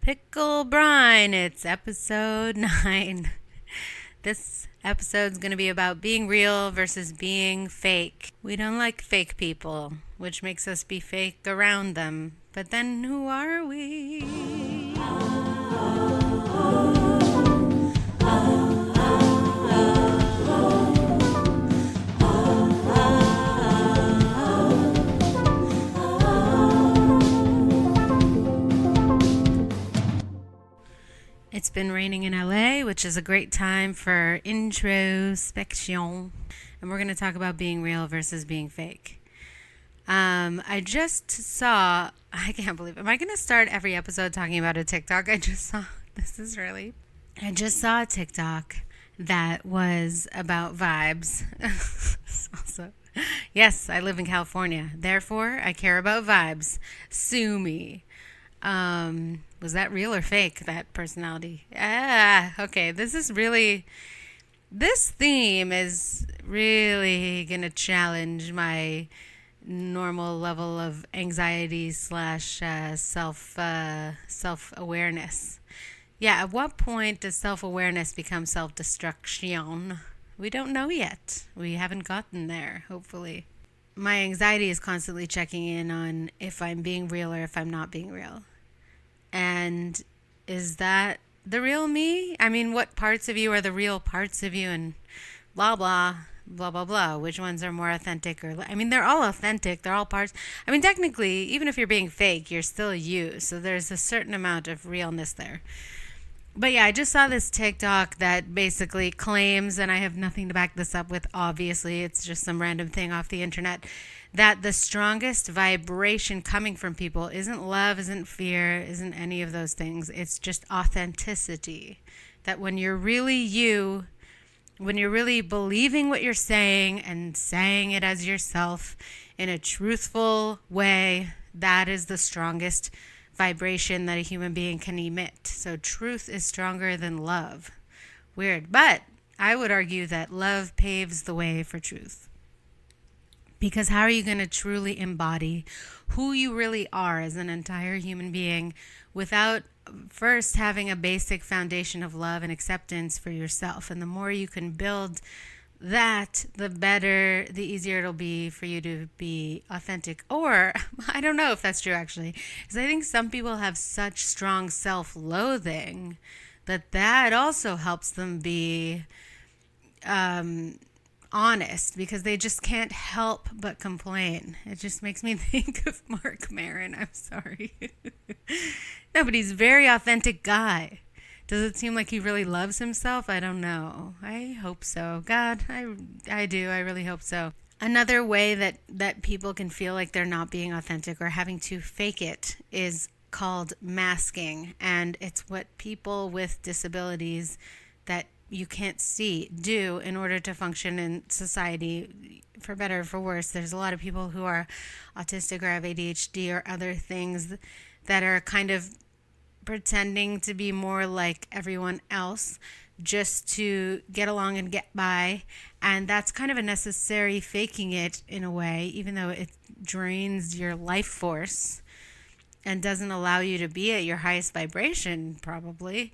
Pickle Brine. It's episode 9. This episode's going to be about being real versus being fake. We don't like fake people, which makes us be fake around them. But then who are we? It's been raining in LA, which is a great time for introspection. And we're going to talk about being real versus being fake. I just saw, I can't believe it. Am I going to start every episode talking about a TikTok? I just saw a TikTok that was about vibes. Also, yes, I live in California. Therefore, I care about vibes. Sue me. Was that real or fake, that personality? Okay. This theme is really going to challenge my normal level of anxiety slash self-awareness. Yeah, at what point does self-awareness become self-destruction? We don't know yet. We haven't gotten there, hopefully. My anxiety is constantly checking in on if I'm being real or if I'm not being real. And is that the real me? I mean, what parts of you are the real parts of you, and blah, blah, blah, blah, blah. Which ones are more authentic? They're all authentic. They're all parts. I mean, technically, even if you're being fake, you're still you. So there's a certain amount of realness there. But yeah, I just saw this TikTok that basically claims, and I have nothing to back this up with, obviously, it's just some random thing off the internet, that the strongest vibration coming from people isn't love, isn't fear, isn't any of those things. It's just authenticity. That when you're really you, when you're really believing what you're saying and saying it as yourself in a truthful way, that is the strongest vibration that a human being can emit. So truth is stronger than love. Weird. But I would argue that love paves the way for truth. Because how are you going to truly embody who you really are as an entire human being without first having a basic foundation of love and acceptance for yourself? And the more you can build that, the better, the easier it'll be for you to be authentic. Or, I don't know if that's true actually, because I think some people have such strong self-loathing that also helps them be honest, because they just can't help but complain. It just makes me think of Mark Maron. I'm sorry. No, but he's a very authentic guy. Does it seem like he really loves himself? I don't know. I hope so. God, I do. I really hope so. Another way that people can feel like they're not being authentic or having to fake it is called masking. And it's what people with disabilities that you can't see do in order to function in society, for better or for worse. There's a lot of people who are autistic or have ADHD or other things that are kind of pretending to be more like everyone else just to get along and get by. And that's kind of a necessary faking it in a way, even though it drains your life force and doesn't allow you to be at your highest vibration, probably.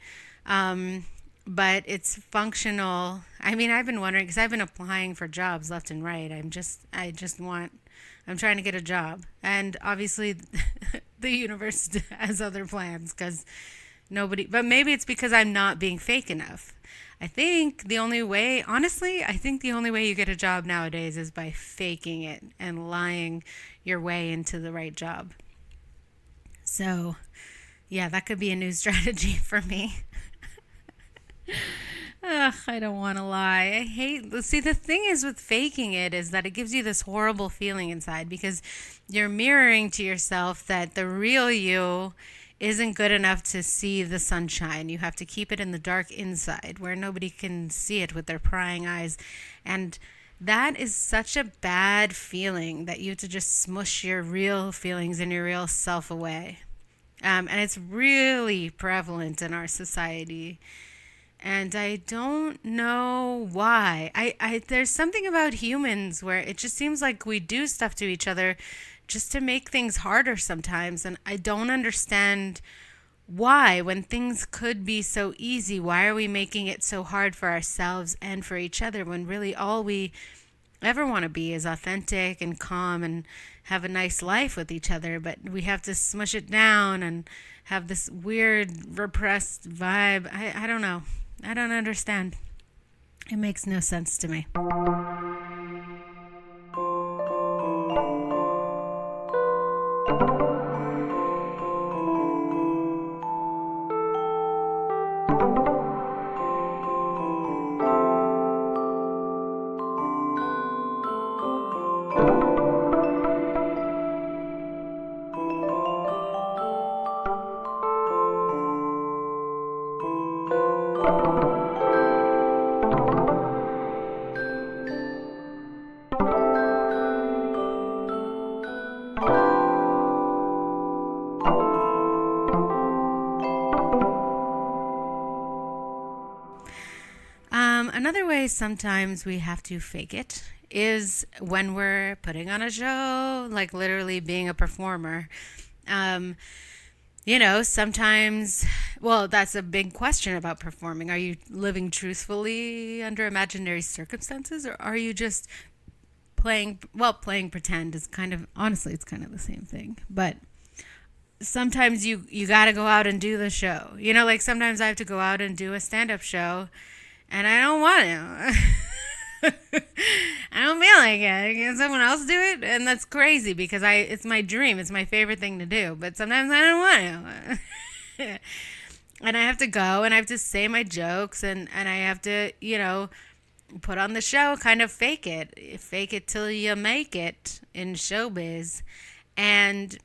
But it's functional. I mean, I've been wondering, because I've been applying for jobs left and right. I'm trying to get a job. And obviously the universe has other plans, because but maybe it's because I'm not being fake enough. I think the only way you get a job nowadays is by faking it and lying your way into the right job. So yeah, that could be a new strategy for me. Ugh, I don't want to lie. The thing is with faking it is that it gives you this horrible feeling inside, because you're mirroring to yourself that the real you isn't good enough to see the sunshine. You have to keep it in the dark inside where nobody can see it with their prying eyes. And that is such a bad feeling, that you have to just smush your real feelings and your real self away. And it's really prevalent in our society. And I don't know why. There's something about humans where it just seems like we do stuff to each other just to make things harder sometimes. And I don't understand Why, when things could be so easy, why are we making it so hard for ourselves and for each other when really all we ever want to be is authentic and calm and have a nice life with each other? But we have to smush it down and have this weird repressed vibe. I don't know. I don't understand. It makes no sense to me. Another way sometimes we have to fake it is when we're putting on a show, like literally being a performer. Um, sometimes, well, that's a big question about performing. Are you living truthfully under imaginary circumstances, or are you just playing pretend is kind of, honestly, it's kind of the same thing. But sometimes you got to go out and do the show. Like sometimes I have to go out and do a stand-up show and I don't want to. I don't feel like it. Can someone else do it? And that's crazy because it's my dream. It's my favorite thing to do. But sometimes I don't want to. And I have to go and I have to say my jokes and I have to, put on the show, kind of fake it. Fake it till you make it in showbiz. And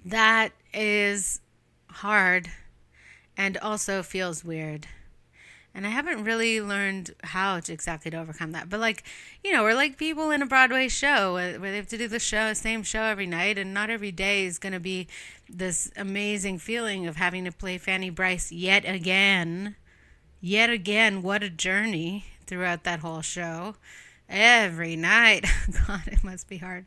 that is hard and also feels weird. And I haven't really learned how to exactly to overcome that. But we're like people in a Broadway show where they have to do the same show every night, and not every day is going to be this amazing feeling of having to play Fanny Brice yet again. Yet again, what a journey throughout that whole show. Every night. God, it must be hard.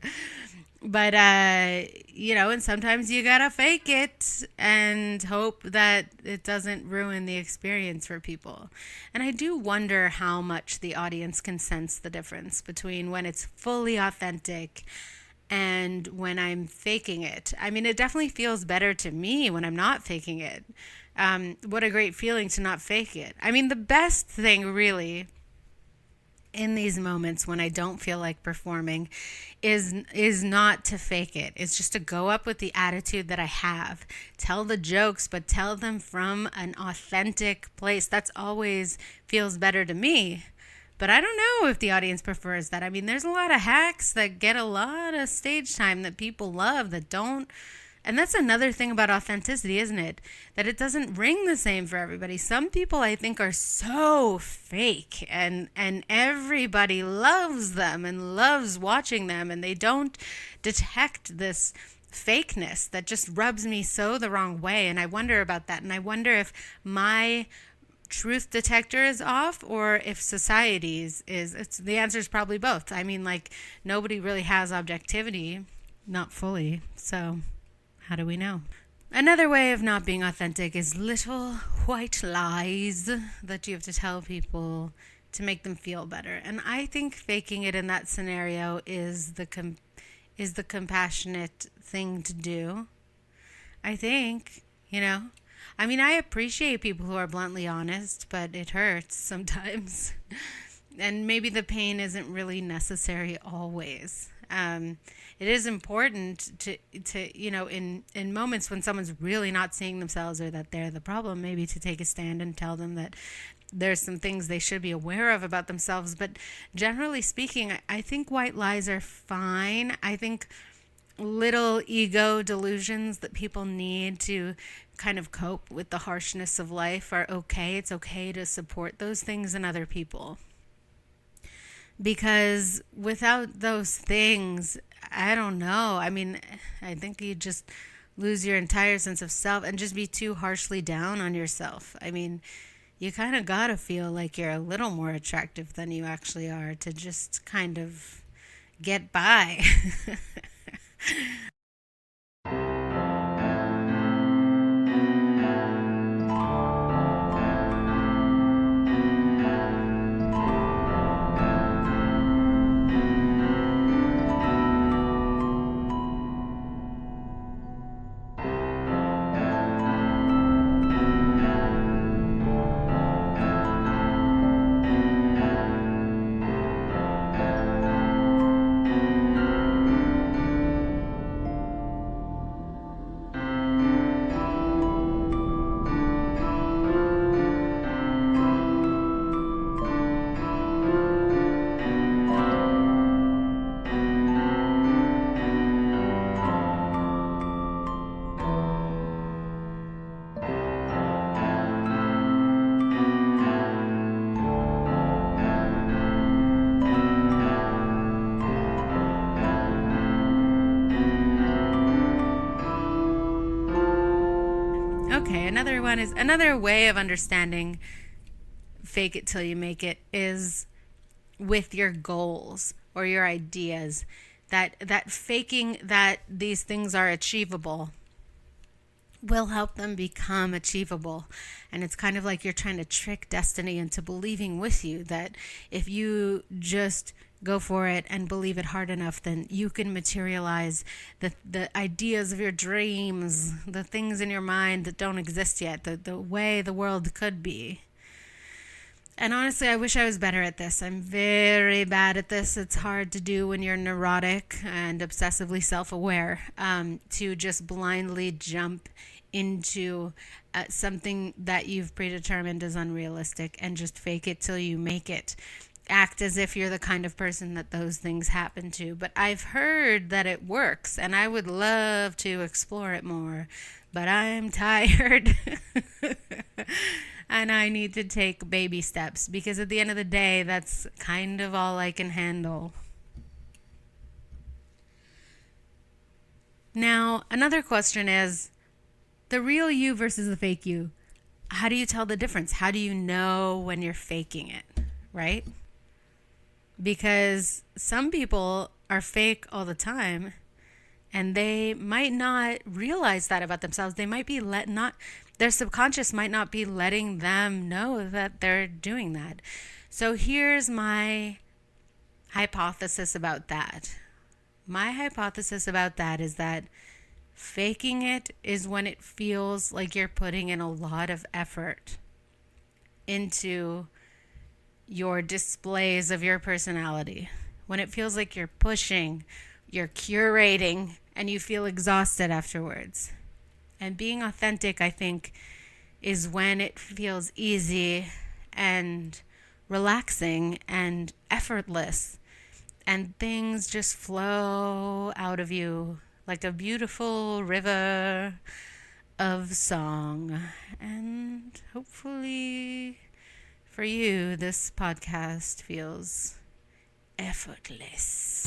But, and sometimes you gotta fake it and hope that it doesn't ruin the experience for people. And I do wonder how much the audience can sense the difference between when it's fully authentic and when I'm faking it. I mean, it definitely feels better to me when I'm not faking it. What a great feeling to not fake it. I mean, the best thing really in these moments when I don't feel like performing is not to fake it. It's just to go up with the attitude that I have. Tell the jokes, but tell them from an authentic place. That's always feels better to me. But I don't know if the audience prefers that. I mean, there's a lot of hacks that get a lot of stage time that people love that don't. And that's another thing about authenticity, isn't it? That it doesn't ring the same for everybody. Some people, I think, are so fake and everybody loves them and loves watching them, and they don't detect this fakeness that just rubs me so the wrong way. And I wonder about that. And I wonder if my truth detector is off or if society's is. The answer is probably both. I mean, nobody really has objectivity, not fully. So how do we know? Another way of not being authentic is little white lies that you have to tell people to make them feel better. And I think faking it in that scenario is the compassionate thing to do. I think, I mean, I appreciate people who are bluntly honest, but it hurts sometimes. And maybe the pain isn't really necessary always. It is important to in moments when someone's really not seeing themselves or that they're the problem, maybe to take a stand and tell them that there's some things they should be aware of about themselves. But generally speaking, I think white lies are fine. I think little ego delusions that people need to kind of cope with the harshness of life are okay. It's okay to support those things in other people. Because without those things, I don't know. I mean, I think you just lose your entire sense of self and just be too harshly down on yourself. I mean, you kind of got to feel like you're a little more attractive than you actually are to just kind of get by. Okay, another way of understanding fake it till you make it is with your goals or your ideas. That faking that these things are achievable will help them become achievable. And it's kind of like you're trying to trick destiny into believing with you that if you just go for it and believe it hard enough, then you can materialize the ideas of your dreams, the things in your mind that don't exist yet, the way the world could be. And honestly, I wish I was better at this. I'm very bad at this. It's hard to do when you're neurotic and obsessively self-aware, to just blindly jump into something that you've predetermined is unrealistic and just fake it till you make it. Act as if you're the kind of person that those things happen to. But I've heard that it works, and I would love to explore it more. But I'm tired. And I need to take baby steps because at the end of the day, that's kind of all I can handle. Now, another question is the real you versus the fake you. How do you tell the difference? How do you know when you're faking it, right? Because some people are fake all the time and they might not realize that about themselves. They might be their subconscious might not be letting them know that they're doing that. So here's my hypothesis about that. My hypothesis about that is that faking it is when it feels like you're putting in a lot of effort into your displays of your personality. When it feels like you're pushing, you're curating, and you feel exhausted afterwards. And being authentic, I think, is when it feels easy and relaxing and effortless, and things just flow out of you like a beautiful river of song. And hopefully for you, this podcast feels effortless.